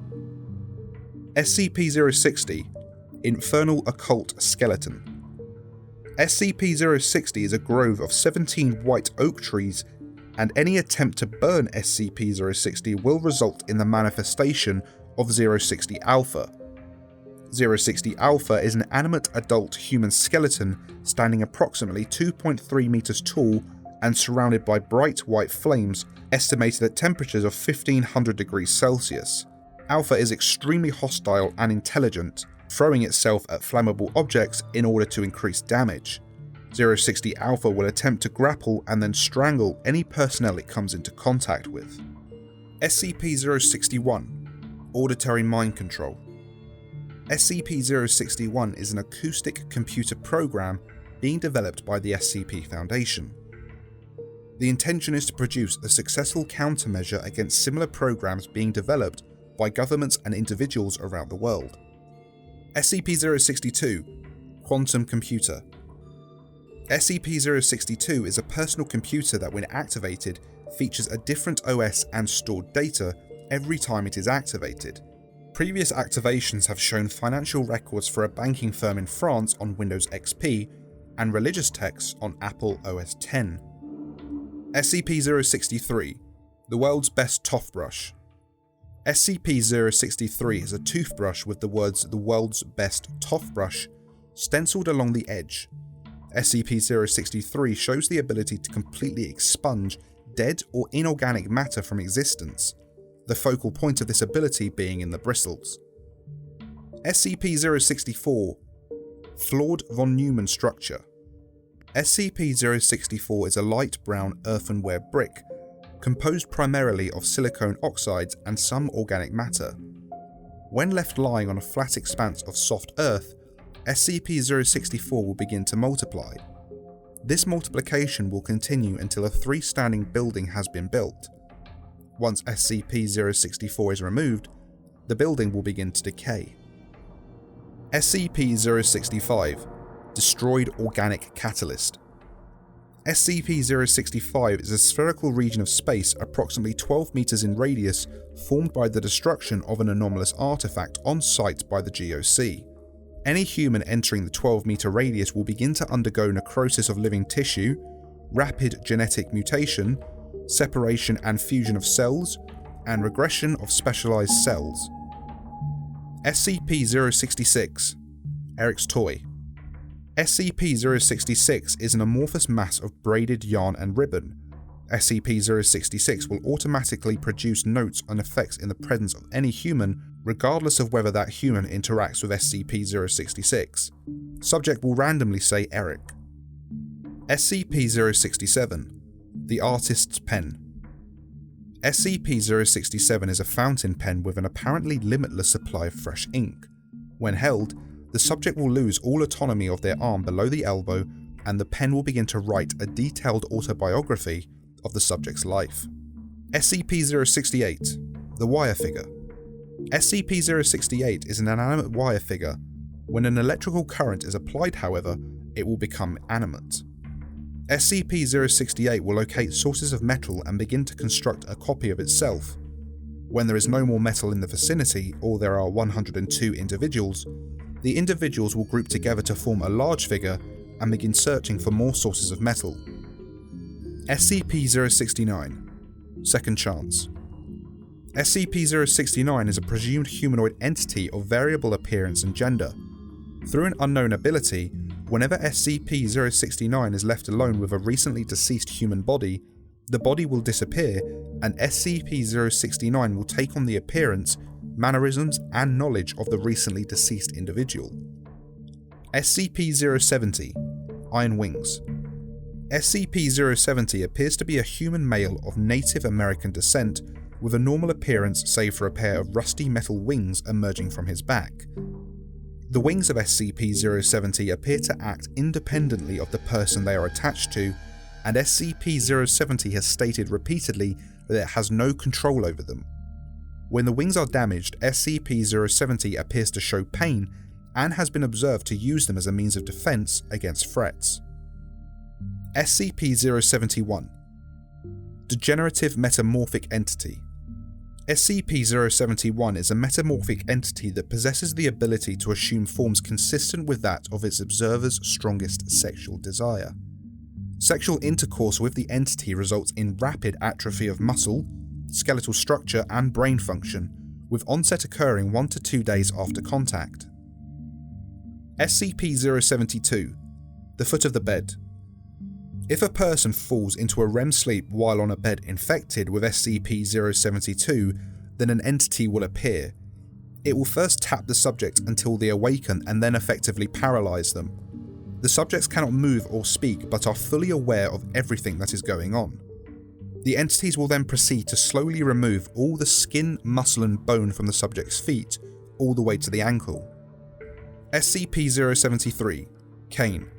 SCP-060 Infernal Occult Skeleton. SCP-060 is a grove of 17 white oak trees, and any attempt to burn SCP-060 will result in the manifestation of 060 Alpha. 060 Alpha is an animate adult human skeleton standing approximately 2.3 meters tall and surrounded by bright white flames estimated at temperatures of 1500 degrees Celsius. Alpha is extremely hostile and intelligent, throwing itself at flammable objects in order to increase damage. 060 Alpha will attempt to grapple and then strangle any personnel it comes into contact with. SCP-061 Auditory Mind Control. SCP-061 is an acoustic computer program being developed by the SCP Foundation. The intention is to produce a successful countermeasure against similar programs being developed by governments and individuals around the world. SCP-062 Quantum Computer. SCP-062 is a personal computer that, when activated, features a different OS and stored data every time it is activated. Previous activations have shown financial records for a banking firm in France on Windows XP and religious texts on Apple OS X. SCP-063 The World's Best Toothbrush. SCP-063 is a toothbrush with the words "The World's Best Toothbrush" stenciled along the edge. SCP-063 shows the ability to completely expunge dead or inorganic matter from existence, the focal point of this ability being in the bristles. SCP-064 Flawed von Neumann Structure. SCP-064 is a light brown earthenware brick, composed primarily of silicon oxides and some organic matter. When left lying on a flat expanse of soft earth, SCP-064 will begin to multiply. This multiplication will continue until a freestanding building has been built. Once SCP-064 is removed, the building will begin to decay. SCP-065 Destroyed Organic Catalyst. SCP-065 is a spherical region of space approximately 12 meters in radius formed by the destruction of an anomalous artifact on site by the GOC. Any human entering the 12-meter radius will begin to undergo necrosis of living tissue, rapid genetic mutation, separation and fusion of cells, and regression of specialized cells. SCP-066 Eric's Toy. SCP-066 is an amorphous mass of braided yarn and ribbon. SCP-066 will automatically produce notes on effects in the presence of any human, regardless of whether that human interacts with SCP-066. Subject will randomly say Eric. SCP-067 The Artist's Pen. SCP-067 is a fountain pen with an apparently limitless supply of fresh ink. When held, the subject will lose all autonomy of their arm below the elbow, and the pen will begin to write a detailed autobiography of the subject's life. SCP-068 The Wire Figure. SCP-068 is an inanimate wire figure. When an electrical current is applied, however, it will become animate. SCP-068 will locate sources of metal and begin to construct a copy of itself. When there is no more metal in the vicinity, or there are 102 individuals, the individuals will group together to form a large figure and begin searching for more sources of metal. SCP-069 Second Chance. SCP-069 is a presumed humanoid entity of variable appearance and gender. Through an unknown ability, whenever SCP-069 is left alone with a recently deceased human body, the body will disappear and SCP-069 will take on the appearance, mannerisms, and knowledge of the recently deceased individual. SCP-070 Iron Wings. SCP-070 appears to be a human male of Native American descent with a normal appearance save for a pair of rusty metal wings emerging from his back. The wings of SCP-070 appear to act independently of the person they are attached to, and SCP-070 has stated repeatedly that it has no control over them. When the wings are damaged, SCP-070 appears to show pain and has been observed to use them as a means of defense against threats. SCP-071 Degenerative Metamorphic Entity. SCP-071 is a metamorphic entity that possesses the ability to assume forms consistent with that of its observer's strongest sexual desire. Sexual intercourse with the entity results in rapid atrophy of muscle, skeletal structure, and brain function, with onset occurring 1 to 2 days after contact. SCP-072 The Foot of the Bed. If a person falls into a REM sleep while on a bed infected with SCP-072, then an entity will appear. It will first tap the subject until they awaken and then effectively paralyze them. The subjects cannot move or speak but are fully aware of everything that is going on. The entities will then proceed to slowly remove all the skin, muscle and bone from the subject's feet, all the way to the ankle. SCP-073 Kane.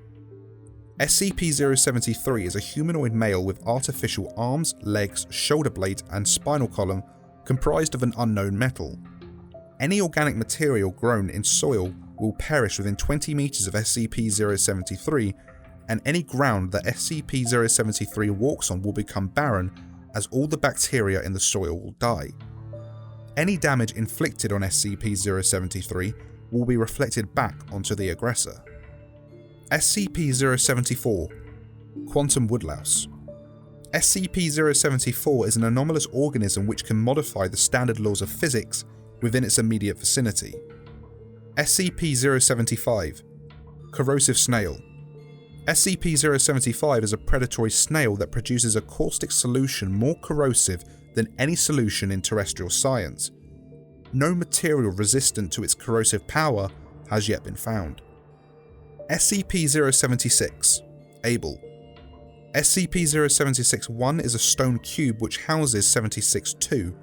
SCP-073 is a humanoid male with artificial arms, legs, shoulder blade and spinal column comprised of an unknown metal. Any organic material grown in soil will perish within 20 meters of SCP-073, and any ground that SCP-073 walks on will become barren as all the bacteria in the soil will die. Any damage inflicted on SCP-073 will be reflected back onto the aggressor. SCP-074 Quantum Woodlouse. SCP-074 is an anomalous organism which can modify the standard laws of physics within its immediate vicinity. SCP-075 Corrosive Snail. SCP-075 is a predatory snail that produces a caustic solution more corrosive than any solution in terrestrial science. No material resistant to its corrosive power has yet been found. SCP-076 Able. SCP-076-1 is a stone cube which houses 76-2.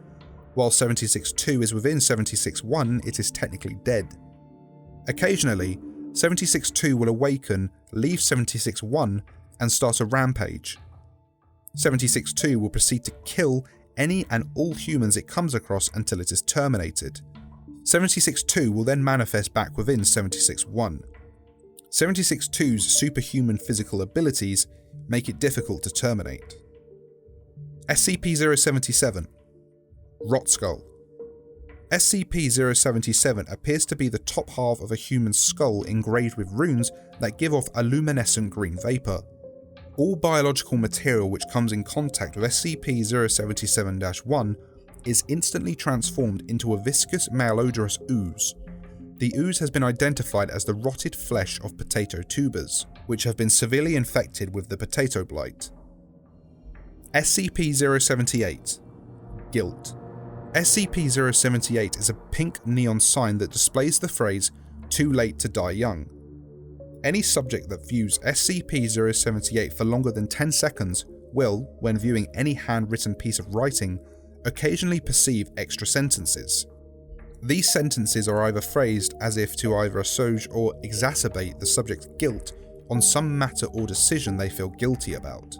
While 76-2 is within 76-1, it is technically dead. Occasionally, 76-2 will awaken, leave 76-1, and start a rampage. 76-2 will proceed to kill any and all humans it comes across until it is terminated. 76-2 will then manifest back within 76-1. 76-2's superhuman physical abilities make it difficult to terminate. SCP-077 Rot Skull. SCP-077 appears to be the top half of a human skull engraved with runes that give off a luminescent green vapour. All biological material which comes in contact with SCP-077-1 is instantly transformed into a viscous malodorous ooze. The ooze has been identified as the rotted flesh of potato tubers, which have been severely infected with the potato blight. SCP-078 Guilt. SCP-078 is a pink neon sign that displays the phrase, "Too late to die young." Any subject that views SCP-078 for longer than 10 seconds will, when viewing any handwritten piece of writing, occasionally perceive extra sentences. These sentences are either phrased as if to either assuage or exacerbate the subject's guilt on some matter or decision they feel guilty about.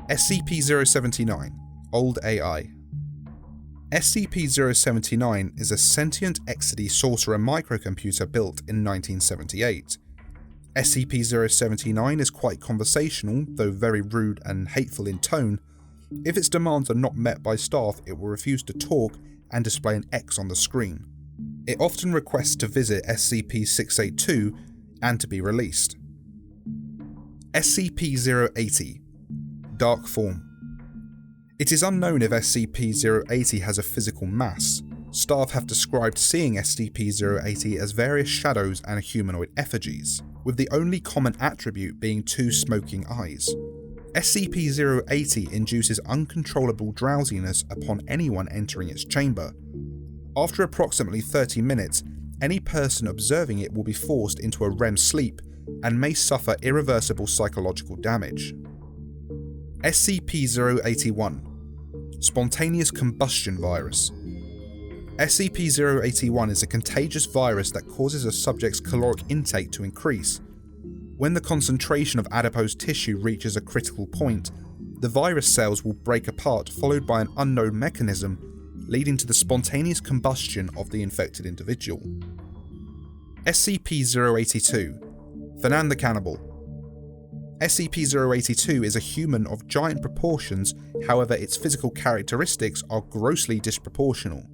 SCP-079 Old AI. SCP-079 is a sentient XD sorcerer microcomputer built in 1978. SCP-079 is quite conversational, though very rude and hateful in tone. If its demands are not met by staff, it will refuse to talk and display an X on the screen. It often requests to visit SCP-682 and to be released. SCP-080 Dark Form. It is unknown if SCP-080 has a physical mass. Staff have described seeing SCP-080 as various shadows and humanoid effigies, with the only common attribute being 2 smoking eyes. SCP-080 induces uncontrollable drowsiness upon anyone entering its chamber. After approximately 30 minutes, any person observing it will be forced into a REM sleep and may suffer irreversible psychological damage. SCP-081 Spontaneous Combustion Virus. SCP-081 is a contagious virus that causes a subject's caloric intake to increase. When the concentration of adipose tissue reaches a critical point, the virus cells will break apart, followed by an unknown mechanism, leading to the spontaneous combustion of the infected individual. SCP-082 Fernan the Cannibal. SCP-082 is a human of giant proportions, however its physical characteristics are grossly disproportional.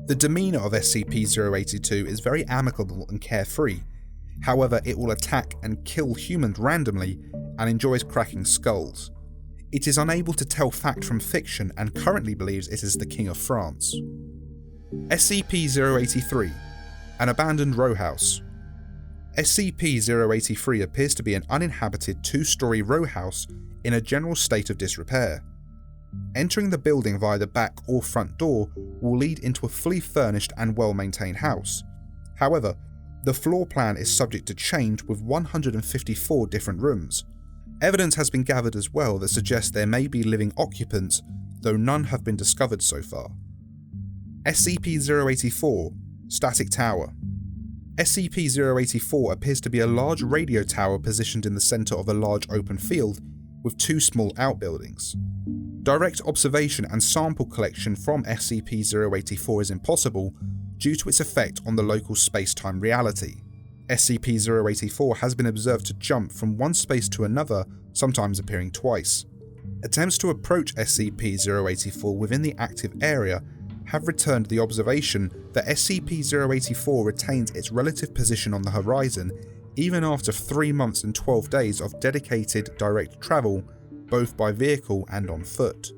The demeanour of SCP-082 is very amicable and carefree, however it will attack and kill humans randomly and enjoys cracking skulls. It is unable to tell fact from fiction and currently believes it is the King of France. SCP-083, an abandoned row house. SCP-083 appears to be an uninhabited two-storey row house in a general state of disrepair. Entering the building via the back or front door will lead into a fully furnished and well-maintained house. However, the floor plan is subject to change with 154 different rooms. Evidence has been gathered as well that suggests there may be living occupants, though none have been discovered so far. SCP-084, Static Tower. SCP-084 appears to be a large radio tower positioned in the centre of a large open field with two small outbuildings. Direct observation and sample collection from SCP-084 is impossible due to its effect on the local space-time reality. SCP-084 has been observed to jump from one space to another, sometimes appearing twice. Attempts to approach SCP-084 within the active area have returned the observation that SCP-084 retains its relative position on the horizon even after 3 months and 12 days of dedicated direct travel, both by vehicle and on foot.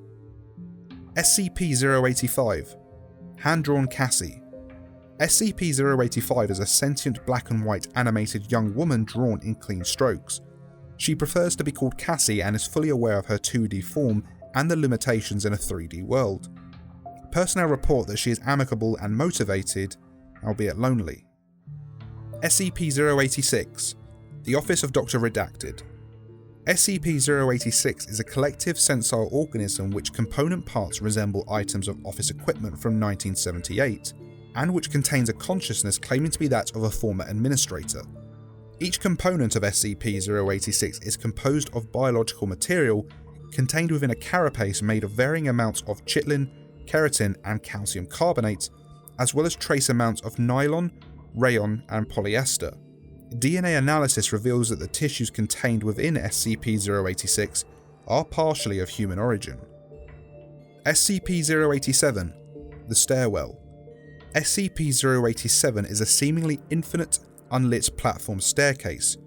SCP-085, Hand-Drawn Cassie. SCP-085 is a sentient black and white animated young woman drawn in clean strokes. She prefers to be called Cassie and is fully aware of her 2D form and the limitations in a 3D world. Personnel report that she is amicable and motivated, albeit lonely. SCP-086, the Office of Dr. Redacted. SCP-086 is a collective sensile organism which component parts resemble items of office equipment from 1978, and which contains a consciousness claiming to be that of a former administrator. Each component of SCP-086 is composed of biological material contained within a carapace made of varying amounts of chitin, keratin and calcium carbonate, as well as trace amounts of nylon, rayon and polyester. DNA analysis reveals that the tissues contained within SCP-086 are partially of human origin. SCP-087, the Stairwell. SCP-087 is a seemingly infinite, unlit platform staircase.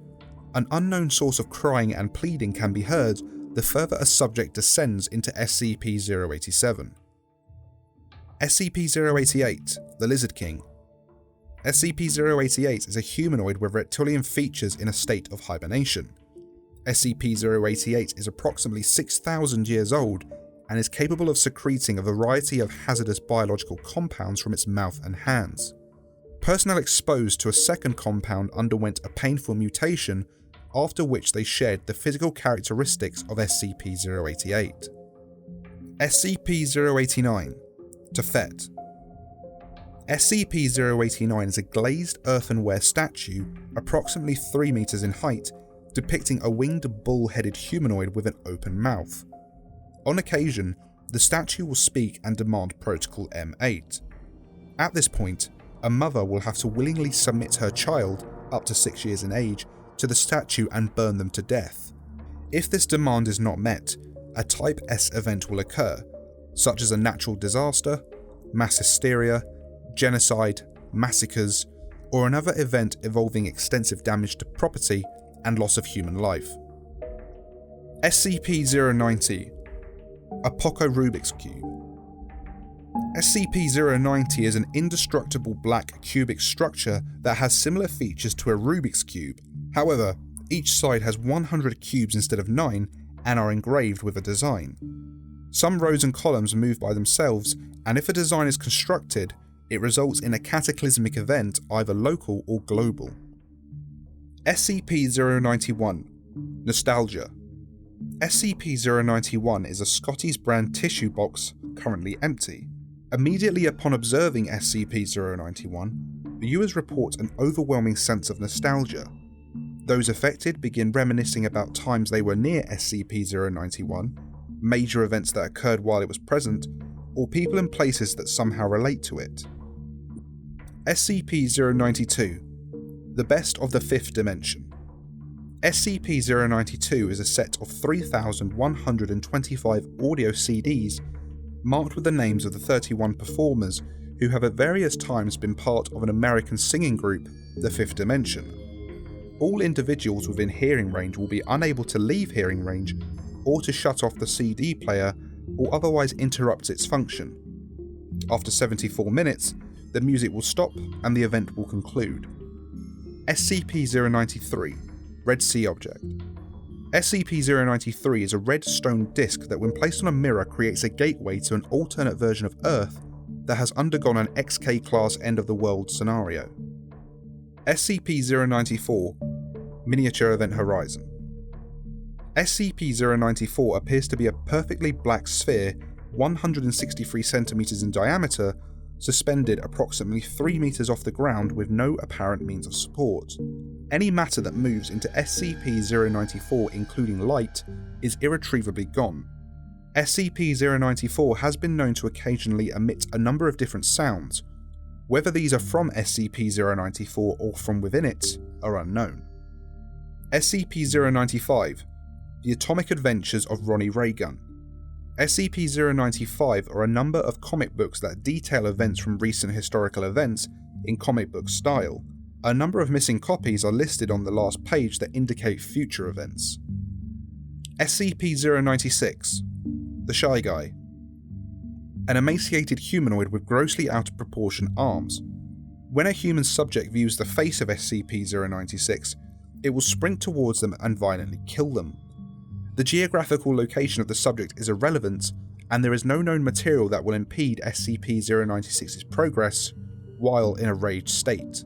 An unknown source of crying and pleading can be heard the further a subject descends into SCP-087. SCP-088, the Lizard King. SCP-088 is a humanoid with reptilian features in a state of hibernation. SCP-088 is approximately 6,000 years old and is capable of secreting a variety of hazardous biological compounds from its mouth and hands. Personnel exposed to a second compound underwent a painful mutation, after which they shared the physical characteristics of SCP-088. SCP-089, Tefet. SCP-089 is a glazed earthenware statue approximately 3 meters in height, depicting a winged bull-headed humanoid with an open mouth. On occasion, the statue will speak and demand Protocol M8. At this point, a mother will have to willingly submit her child, up to 6 years in age, to the statue and burn them to death. If this demand is not met, a Type S event will occur, such as a natural disaster, mass hysteria, genocide, massacres, or another event involving extensive damage to property and loss of human life. SCP-090, a Poco Rubik's Cube. SCP-090 is an indestructible black cubic structure that has similar features to a Rubik's Cube. However, each side has 100 cubes instead of 9 and are engraved with a design. Some rows and columns move by themselves, and if a design is constructed, it results in a cataclysmic event, either local or global. SCP-091, Nostalgia. SCP-091 is a Scotties brand tissue box, currently empty. Immediately upon observing SCP-091, viewers report an overwhelming sense of nostalgia. Those affected begin reminiscing about times they were near SCP-091, major events that occurred while it was present, or people and places that somehow relate to it. SCP-092, the Best of the Fifth Dimension. SCP-092 is a set of 3,125 audio CDs marked with the names of the 31 performers who have at various times been part of an American singing group, the Fifth Dimension. All individuals within hearing range will be unable to leave hearing range or to shut off the CD player or otherwise interrupt its function. After 74 minutes, the music will stop and the event will conclude. SCP-093 Red Sea Object. SCP-093 is a red stone disc that when placed on a mirror creates a gateway to an alternate version of Earth that has undergone an XK-class end-of-the-world scenario. SCP-094 Miniature Event Horizon. SCP-094 appears to be a perfectly black sphere 163 cm in diameter, suspended approximately 3 meters off the ground with no apparent means of support. Any matter that moves into SCP-094, including light, is irretrievably gone. SCP-094 has been known to occasionally emit a number of different sounds. Whether these are from SCP-094 or from within it are unknown. SCP-095 The Atomic Adventures of Ronnie Raygun. SCP-095 are a number of comic books that detail events from recent historical events in comic book style. A number of missing copies are listed on the last page that indicate future events. SCP-096 The Shy Guy. An emaciated humanoid with grossly out of proportion arms. When a human subject views the face of SCP-096, it will sprint towards them and violently kill them. The geographical location of the subject is irrelevant, and there is no known material that will impede SCP-096's progress while in a raged state.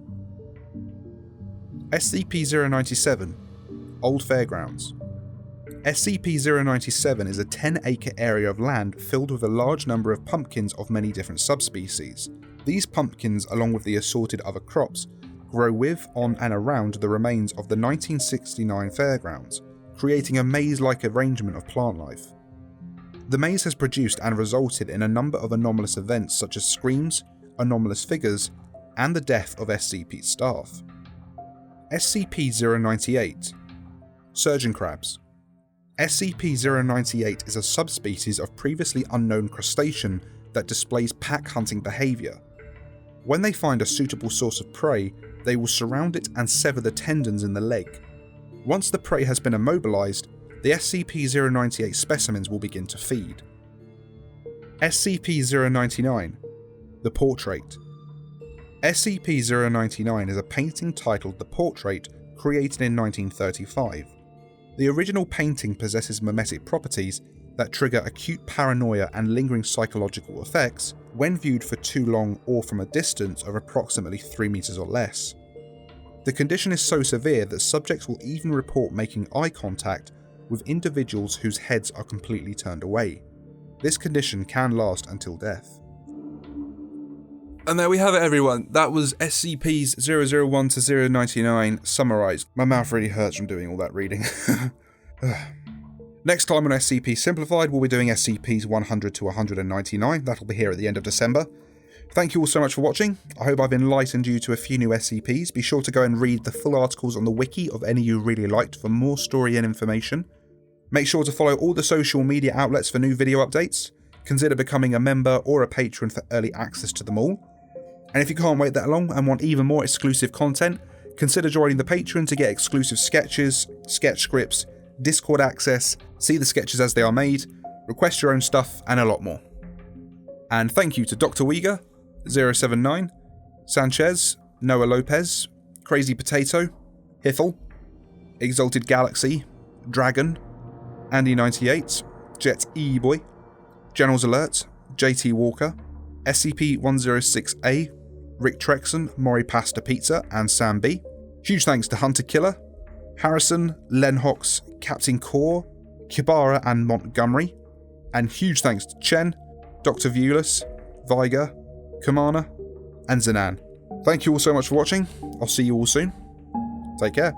SCP-097 Old Fairgrounds. SCP-097 is a 10-acre area of land filled with a large number of pumpkins of many different subspecies. These pumpkins, along with the assorted other crops, grow with, on and around the remains of the 1969 fairgrounds, creating a maze-like arrangement of plant life. The maze has produced and resulted in a number of anomalous events such as screams, anomalous figures, and the death of SCP staff. SCP-098 Surgeon Crabs. SCP-098 is a subspecies of previously unknown crustacean that displays pack hunting behaviour. When they find a suitable source of prey, they will surround it and sever the tendons in the leg. Once the prey has been immobilised, the SCP-098 specimens will begin to feed. SCP-099 The Portrait. SCP-099 is a painting titled The Portrait, created in 1935. The original painting possesses mimetic properties that trigger acute paranoia and lingering psychological effects when viewed for too long or from a distance of approximately 3 meters or less. The condition is so severe that subjects will even report making eye contact with individuals whose heads are completely turned away. This condition can last until death. And there we have it, everyone. That was SCPs 001 to 099 summarised. My mouth really hurts from doing all that reading. Next time on SCP Simplified, we'll be doing SCPs 100 to 199. That'll be here at the end of December. Thank you all so much for watching. I hope I've enlightened you to a few new SCPs. Be sure to go and read the full articles on the wiki of any you really liked for more story and information. Make sure to follow all the social media outlets for new video updates. Consider becoming a member or a patron for early access to them all. And if you can't wait that long and want even more exclusive content, consider joining the Patreon to get exclusive sketches, sketch scripts, Discord access, see the sketches as they are made, request your own stuff, and a lot more. And thank you to Dr. Uyghur, 079, Sanchez, Noah Lopez, Crazy Potato, Hithel, Exalted Galaxy, Dragon, Andy98, Jet E-Boy, Generals Alert, JT Walker, SCP-106A, Rick Trexon, Maury Pasta Pizza, and Sam B. Huge thanks to Hunter Killer, Harrison, Len Hawks, Captain Core, Kibara and Montgomery, and huge thanks to Chen, Dr. Viewless, Viger, Kamana, and Zanan. Thank you all so much for watching. I'll see you all soon. Take care.